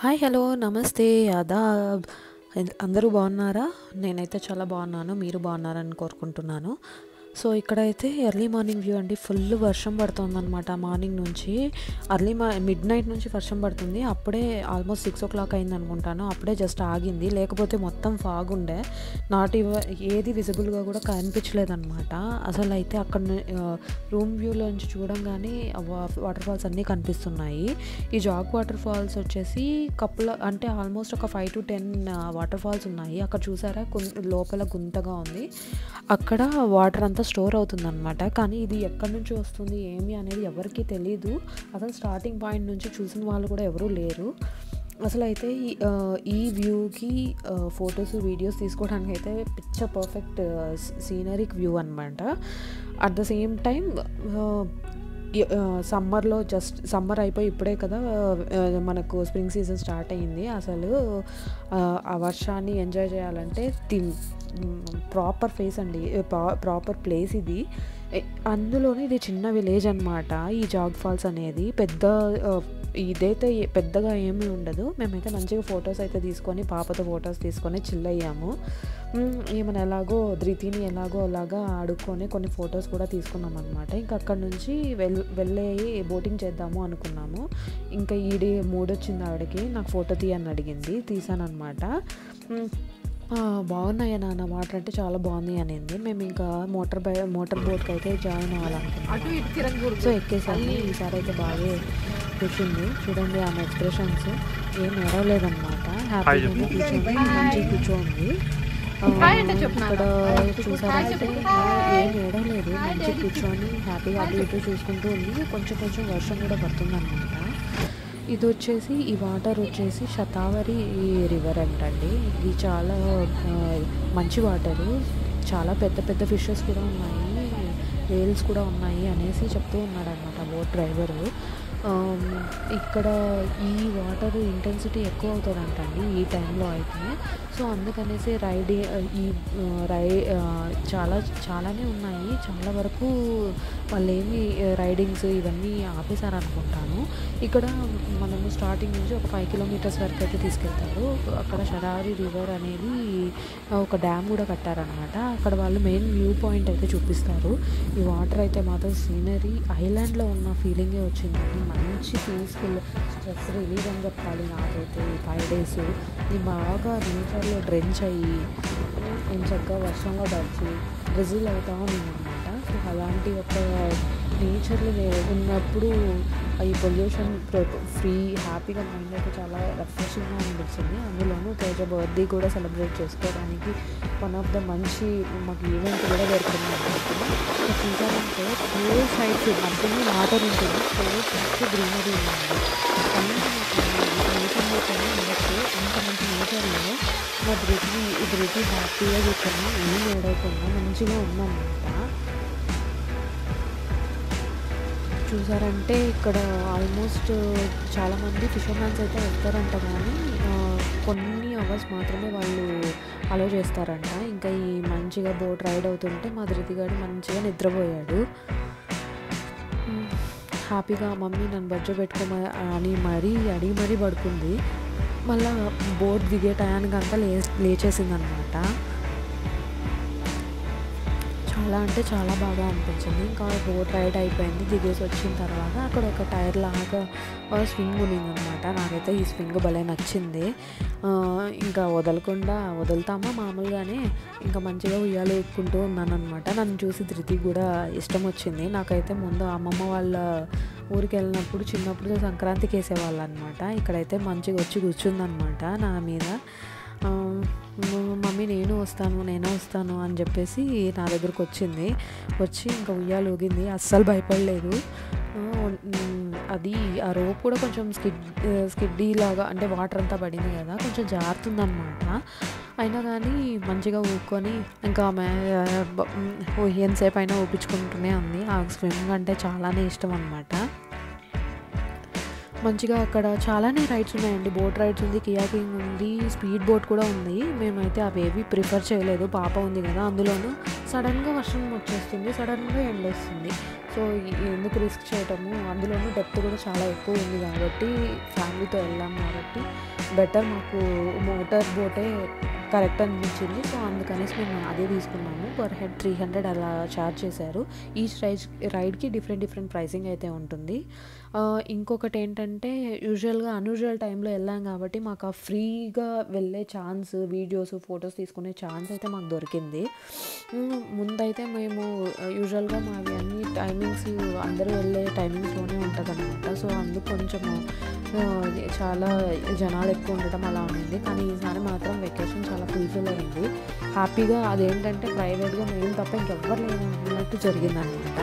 Hi hello నమస్తే ఆదాబ్ అందరూ బాగున్నారా? నేనైతే చాలా బాగున్నాను. మీరు బాగున్నారని కోరుకుంటున్నాను. సో ఇక్కడైతే ఎర్లీ మార్నింగ్ వ్యూ అండి. ఫుల్ వర్షం పడుతుందన్నమాట. మార్నింగ్ నుంచి మిడ్ నైట్ నుంచి వర్షం పడుతుంది. అప్పుడే ఆల్మోస్ట్ 6 o'clock అయింది అనుకుంటాను. అప్పుడే జస్ట్ ఆగింది. లేకపోతే మొత్తం ఫాగ్ ఉండే, ఏది విజిబుల్గా కూడా కనిపించలేదన్నమాట. అసలు అయితే అక్కడ రూమ్ వ్యూలోంచి చూడంగానే వాటర్ ఫాల్స్ అన్నీ కనిపిస్తున్నాయి. ఈ జాగ్ వాటర్ ఫాల్స్ వచ్చేసి అంటే ఆల్మోస్ట్ ఒక 5 to 10 వాటర్ ఫాల్స్ ఉన్నాయి. అక్కడ చూసారా లోపల గుంతగా ఉంది. అక్కడ వాటర్ అంతా స్టోర్ అవుతుందన్నమాట. కానీ ఇది ఎక్కడి నుంచి వస్తుంది ఏమి అనేది ఎవరికీ తెలీదు. అసలు స్టార్టింగ్ పాయింట్ నుంచి చూసిన వాళ్ళు కూడా ఎవరూ లేరు. అసలు అయితే ఈ వ్యూకి ఫొటోస్ వీడియోస్ తీసుకోవడానికి అయితే పర్ఫెక్ట్ సీనరిక్ వ్యూ అనమాట. అట్ ద సేమ్ టైం సమ్మర్లో సమ్మర్ అయిపోయి ఇప్పుడే కదా మనకు స్ప్రింగ్ సీజన్ స్టార్ట్ అయ్యింది. అసలు ఆ వర్షాన్ని ఎంజాయ్ చేయాలంటే ప్రాపర్ ఫేస్ అండి, ప్రాపర్ ప్లేస్ ఇది. అందులోనే ఇది చిన్న విలేజ్ అనమాట. ఈ జాగ్ ఫాల్స్ అనేది ఇదైతే పెద్దగా ఏమీ ఉండదు. మేమైతే మంచిగా ఫొటోస్ అయితే తీసుకొని పాపతో ఫొటోస్ తీసుకొని చిల్ అయ్యాము. ఏమైనా ధృతిని అలాగా ఆడుకొని కొన్ని ఫొటోస్ కూడా తీసుకున్నాం అనమాట. ఇంకా అక్కడ నుంచి వెళ్ళే బోటింగ్ చేద్దాము అనుకున్నాము. ఇంకా మూడొచ్చింది ఆవిడకి, నాకు ఫోటో తీయని అడిగింది, తీసాను అనమాట. బాగున్నాయి నాన్న, వాటర్ అంటే చాలా బాగుంది అనింది. మేము ఇంకా మోటార్ బోట్కి అయితే జాయిన్ అవ్వాలనుకున్నాం. సో ఎక్కేసాము. ఈసారి అయితే బాగా కూర్చుంది. చూడండి ఆమె ఎక్స్ప్రెషన్స్, ఏం ఏడవలేదన్నమాట. హ్యాపీగా మంచిగా కూర్చోండి. ఇక్కడ చూసారంటే ఏం ఏడవలేదు, మంచిగా కూర్చొని హ్యాపీగా అటు ఇటు చూసుకుంటూ ఉంది. కొంచెం వర్షం కూడా పడుతుందన్నమాట. ఇది వచ్చేసి ఈ వాటర్ వచ్చేసి శతావరి రివర్ అంటండి. ఇది చాలా మంచి వాటరు. చాలా పెద్ద ఫిషెస్ కూడా ఉన్నాయి, వేల్స్ కూడా ఉన్నాయి అనేసి చెప్తూ ఉన్నాడు అనమాట బోట్ డ్రైవరు. ఇక్కడ ఈ వాటర్ ఇంటెన్సిటీ ఎక్కువ అవుతుందంటండి ఈ టైంలో అయితే. సో అందుకనేసి చాలానే ఉన్నాయి. చాలా వరకు వాళ్ళు రైడింగ్స్ ఇవన్నీ ఆపేశారనుకుంటాను. ఇక్కడ మనము స్టార్టింగ్ నుంచి ఒక 5 kilometers వరకు అయితే తీసుకెళ్తారు. అక్కడ శతావరి రివర్ అనేది ఒక డ్యామ్ కూడా కట్టారనమాట. అక్కడ వాళ్ళు మెయిన్ వ్యూ పాయింట్ అయితే చూపిస్తారు. ఈ వాటర్ అయితే మాత్రం సీనరీ ఐలాండ్లో ఉన్న ఫీలింగే వచ్చిందండి. మంచి పీస్ఫుల్, స్ట్రెస్ రిలీజ్ అని చెప్పాలి. నాకైతే ఈ 5 days బాగా నేచర్లో డ్రెంచ్ అయ్యి చక్కగా వర్షంలో దర్చి విజిల్ అవుతా ఉన్నానమాట. సో అలాంటి ఒక నేచర్లో ఉన్నప్పుడు ఈ పొల్యూషన్ ఫ్రీ హ్యాపీగా మైండ్ అయితే చాలా రిఫ్రెషింగ్గా అనిపించింది. అందులోనూ తేజ బర్త్డే కూడా సెలబ్రేట్ చేసుకోవడానికి వన్ ఆఫ్ ద మంచి మాకు ఈవెంట్ కూడా దొరికింది. చూసారంటే 4 sides మధ్యలో వాటర్ ఉంటుంది, 4 sides గ్రీనరీ ఉంది. నేచర్లో కూడా ఉండొచ్చు. అంత మంచి నేచర్లో మా ధృతి హ్యాపీగా కూర్చొని ఏం ఏడవకుండా మంచిగా ఉందన్నమాట. చూసారంటే ఇక్కడ ఆల్మోస్ట్ చాలామంది ఫిషర్మ్యాన్స్ అయితే వెళ్తారంట, కానీ కొన్ని అవర్స్ మాత్రమే వాళ్ళు అలో చేస్తారంట. ఇంకా ఈ మంచిగా బోట్ రైడ్ అవుతుంటే మా ధృతిగాడు మంచిగా నిద్రపోయాడు. హ్యాపీగా మమ్మీ నన్ను బజ్జో పెట్టుకోమని అడిగి మరీ పడుకుంది. మళ్ళీ బోట్ దిగే టయానికి అంతా లేచేసింది అనమాట. చాలా అంటే చాలా బాగా అనిపించింది. ఇంకా బోట్ రైడ్ అయిపోయింది. దిగేసి వచ్చిన తర్వాత అక్కడ ఒక టైర్ లాగా స్వింగ్ ఉన్నిందనమాట. నాకైతే ఈ స్వింగ్ భలే నచ్చింది. ఇంకా వదులుతామా మామూలుగానే ఇంకా మంచిగా ఉయ్యాలు ఎక్కుంటూ ఉన్నానమాట. నన్ను చూసి ధృతి కూడా ఇష్టం వచ్చింది. నాకైతే ముందు అమ్మమ్మ వాళ్ళ ఊరికి వెళ్ళినప్పుడు చిన్నప్పుడు సంక్రాంతికి వేసేవాళ్ళు అనమాట. ఇక్కడైతే మంచిగా వచ్చి కూర్చుందనమాట నా మీద. మమ్మీ నేను వస్తాను అని చెప్పేసి నా దగ్గరకు వచ్చి ఇంకా ఉయ్యాలు ఊగింది. అస్సలు భయపడలేదు. అది ఆ రోప్ కూడా కొంచెం స్కిడ్డీ లాగా, అంటే వాటర్ అంతా పడింది కదా, కొంచెం జారుతుందన్నమాట. అయినా కానీ మంచిగా ఊక్కొని ఇంకా ఆమె ఎంతసేపు అయినా ఊపించుకుంటూనే ఉంది. ఆ స్విమ్మింగ్ అంటే చాలానే ఇష్టం అనమాట. మంచిగా అక్కడ చాలానే రైడ్స్ ఉన్నాయండి. బోట్ రైడ్స్ ఉంది, కియాకింగ్ ఉంది, స్పీడ్ బోట్ కూడా ఉంది. మేమైతే అవేవి ప్రిఫర్ చేయలేదు, పాప ఉంది కదా. అందులోనూ సడన్గా వర్షం వచ్చేస్తుంది, సడన్గా ఎండొస్తుంది. సో ఎందుకు రిస్క్ చేయటము, అందులోనూ డెప్త్ కూడా చాలా ఎక్కువ ఉంది కాబట్టి ఫ్యామిలీతో వెళ్ళాం కాబట్టి బెటర్ మాకు మోటార్ బోటే కరెక్ట్ అనిపించింది. సో అందుకనేసి మేము అదే తీసుకున్నాము. పర్ హెడ్ 300 అలా ఛార్జ్ చేశారు. ఈచ్ రైడ్కి డిఫరెంట్ ప్రైసింగ్ అయితే ఉంటుంది. ఇంకొకటి ఏంటంటే యూజువల్గా అన్యూజువల్ టైంలో వెళ్ళాం కాబట్టి మాకు ఆ ఫ్రీగా వెళ్ళే ఛాన్స్, వీడియోస్ ఫొటోస్ తీసుకునే ఛాన్స్ అయితే మాకు దొరికింది. ముందైతే మేము యూజువల్గా మావి అన్ని టైమింగ్స్ అందరూ వెళ్ళే టైమింగ్స్లోనే ఉంటుంది అనమాట. సో అందుకు కొంచెము చాలా జనాలు ఎక్కువ ఉండటం అలా ఉంది. కానీ ఈసారి మాత్రం వెకేషన్ చాలా ఫుల్ఫిల్ అయింది. హ్యాపీగా అదేంటంటే ప్రైవేట్గా మేము తప్ప ఇంకెవ్వరు లేనట్టు జరిగిందనమాట.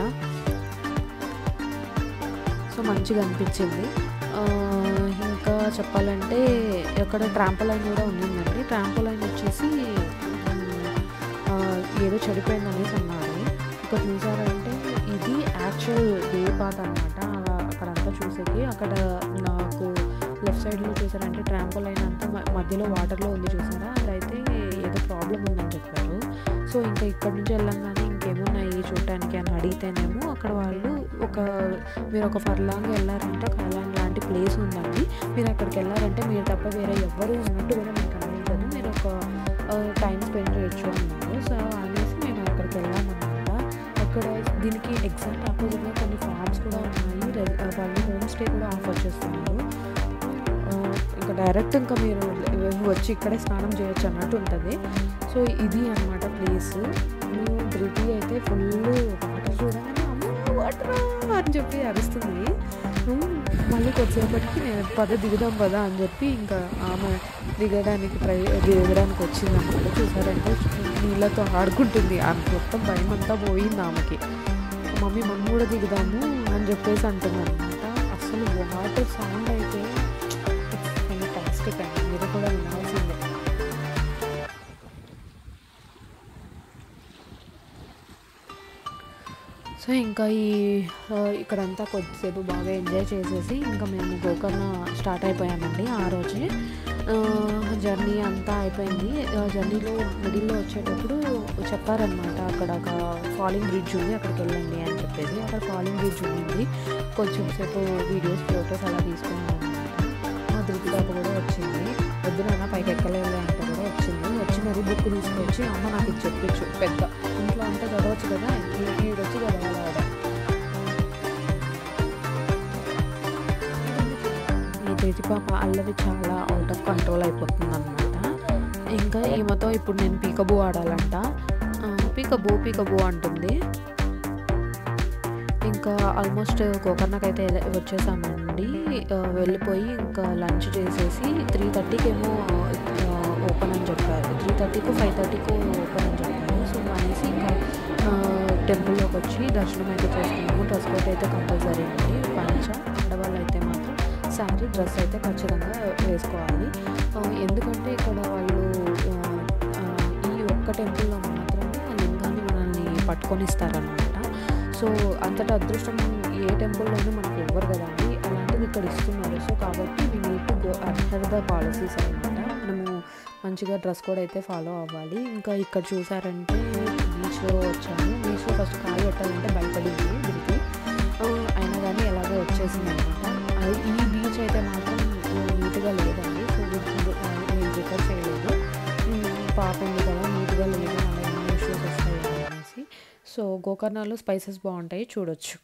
సో మంచిగా అనిపించింది. ఇంకా చెప్పాలంటే అక్కడ ట్రాంపోలైన్ కూడా ఉండిందండి. ట్రాంపోలైన్ వచ్చేసి ఏదో చెడిపోయిందనేసి అన్నారు. ఇక్కడ చూసారంటే ఇది యాక్చువల్ వే పాత్ అనమాట. అలా అక్కడంతా చూసేది. అక్కడ నాకు లెఫ్ట్ సైడ్లో చూసారంటే ట్రాంపోలైన్ అంతా మధ్యలో వాటర్లో ఉంది చూసారా, అదైతే ఏదో ప్రాబ్లం ఉందని చెప్పారు. సో ఇంకా ఇక్కడ నుంచి వెళ్ళంగానే ఇంకేమున్నాయి చూడటానికి అని అడిగితేనేమో అక్కడ వాళ్ళు మీరు ఒక ఫర్లాంగ్ వెళ్ళారంటే ఒక ఐలాండ్ లాంటి ప్లేస్ ఉందండి. మీరు అక్కడికి వెళ్ళారంటే మీరు తప్ప వేరే ఎవ్వరూ ఉన్నట్టు కూడా మీకు అనిపించదు, మీరు ఒక టైం స్పెండ్ చేయొచ్చు అన్నారు. సో అనేసి మేము అక్కడికి వెళ్ళామన్నమాట. అక్కడ దీనికి ఎగ్జాక్ట్ ఆపోజిట్గా కొన్ని ఫార్మ్స్ కూడా ఉన్నాయి. వాళ్ళు హోమ్ స్టే కూడా ఆఫర్ చేస్తున్నారు. ఇంకా డైరెక్ట్ ఇంకా మీరు వచ్చి ఇక్కడే స్నానం చేయొచ్చు అన్నట్టు ఉంటుంది. సో ఇది అనమాట ప్లేస్. ధృతి అయితే ఫుల్ వాటర్ చూడగానే అమ్మ వాటర్ అని చెప్పి అరుస్తుంది. మళ్ళీ కొద్దిసేపటికి నేను దిగుదాం పదా అని చెప్పి ఇంకా ఆమె దిగడానికి వచ్చింది అనమాట. చూసారంటే నీళ్ళతో ఆడుకుంటుంది. మొత్తం భయం అంతా పోయింది ఆమెకి. మమ్మీ మనం కూడా దిగుదాము అని చెప్పేసి అంటుంది అనమాట. అసలు వాటర్ సౌండ్ అయితే ఫెంటాస్టిక్ అండి, మీరు కూడా వినాల్సిందే. సో ఇంకా ఇక్కడంతా కొద్దిసేపు బాగా ఎంజాయ్ చేసేసి ఇంకా మేము గోకర్ణ స్టార్ట్ అయిపోయామండి. ఆ రోజే జర్నీ అంతా అయిపోయింది. జర్నీలో మిడిల్లో వచ్చేటప్పుడు చెప్పారనమాట, అక్కడ ఒక ఫాలింగ్ బ్రిడ్జ్ ఉంది, అక్కడికి వెళ్ళండి అని చెప్పేసి. అక్కడ ఫాలింగ్ బ్రిడ్జ్ ఉంది. కొంచెం సేపు వీడియోస్ ఫొటోస్ అలా తీసుకున్నాను అనమాట. మా ధృతి పాప కూడా వచ్చింది. వద్దునైనా పైకి ఎక్కలేదు అంటే కూడా వచ్చింది. వచ్చి మరీ బుక్ తీసుకొచ్చి అమ్మ నాకు ఇది చెప్పచ్చు, పెద్ద ఇంట్లో అంతా చదవచ్చు కదా, ఈడొచ్చి చదవాలి ఆడ. ఈ ధృతి పాప అల్లరి చాలా అవుట్ ఆఫ్ కంట్రోల్ అయిపోతుంది అనమాట. ఇంకా ఈమెతో ఇప్పుడు నేను పీకబూ ఆడాలంట. పీకబూ అంటుంది. ఇంకా ఆల్మోస్ట్ గోకర్ణకైతే వచ్చేసామండి. వెళ్ళిపోయి ఇంకా లంచ్ చేసేసి 3:30కి ఏమో ఓపెన్ అని చెప్పారు. 3:30కో 5:30కో ఓపెన్ అని చెప్పారు. సో అనేసి ఇంకా టెంపుల్లోకి వచ్చి దర్శనం అయితే చేసుకున్నాము. డ్రెస్ కోట్ అయితే కంపల్సరీ అండి. పంచ ఆడవాళ్ళు అయితే మాత్రం శారీ డ్రెస్ అయితే ఖచ్చితంగా వేసుకోవాలి. ఎందుకంటే ఇక్కడ వాళ్ళు ఈ ఒక్క టెంపుల్లో మాత్రమే ఆ లింగాన్ని మనల్ని పట్టుకొని ఇస్తారనమాట. సో అంతటా అదృష్టం ఏ టెంపుల్లోనూ మనకు ఇవ్వరు కదండి, అలాంటిది ఇక్కడ ఇస్తున్నారు. సో కాబట్టి we need to go ahead the policies అనమాట. మనము మంచిగా డ్రెస్ కోడ్ అయితే ఫాలో అవ్వాలి. ఇంకా ఇక్కడ చూసారంటే బీచ్లో వచ్చాము. బీచ్లో ఫస్ట్ కాలు పెట్టాలంటే భయపడింది దీనికి, అయినా కానీ ఎలాగో వచ్చేసింది అనమాట. ఈ బీచ్ అయితే మాత్రం నీట్గా లేదండి. సో నేను ప్రిఫర్ చేయలేదు. పాప ఉంది కదా, నీట్గా లేదు, అలా ఎన్నో ఇష్యూస్ వస్తాయి అనేసి. సో గోకర్ణలో స్పైసెస్ బాగుంటాయి, చూడొచ్చు.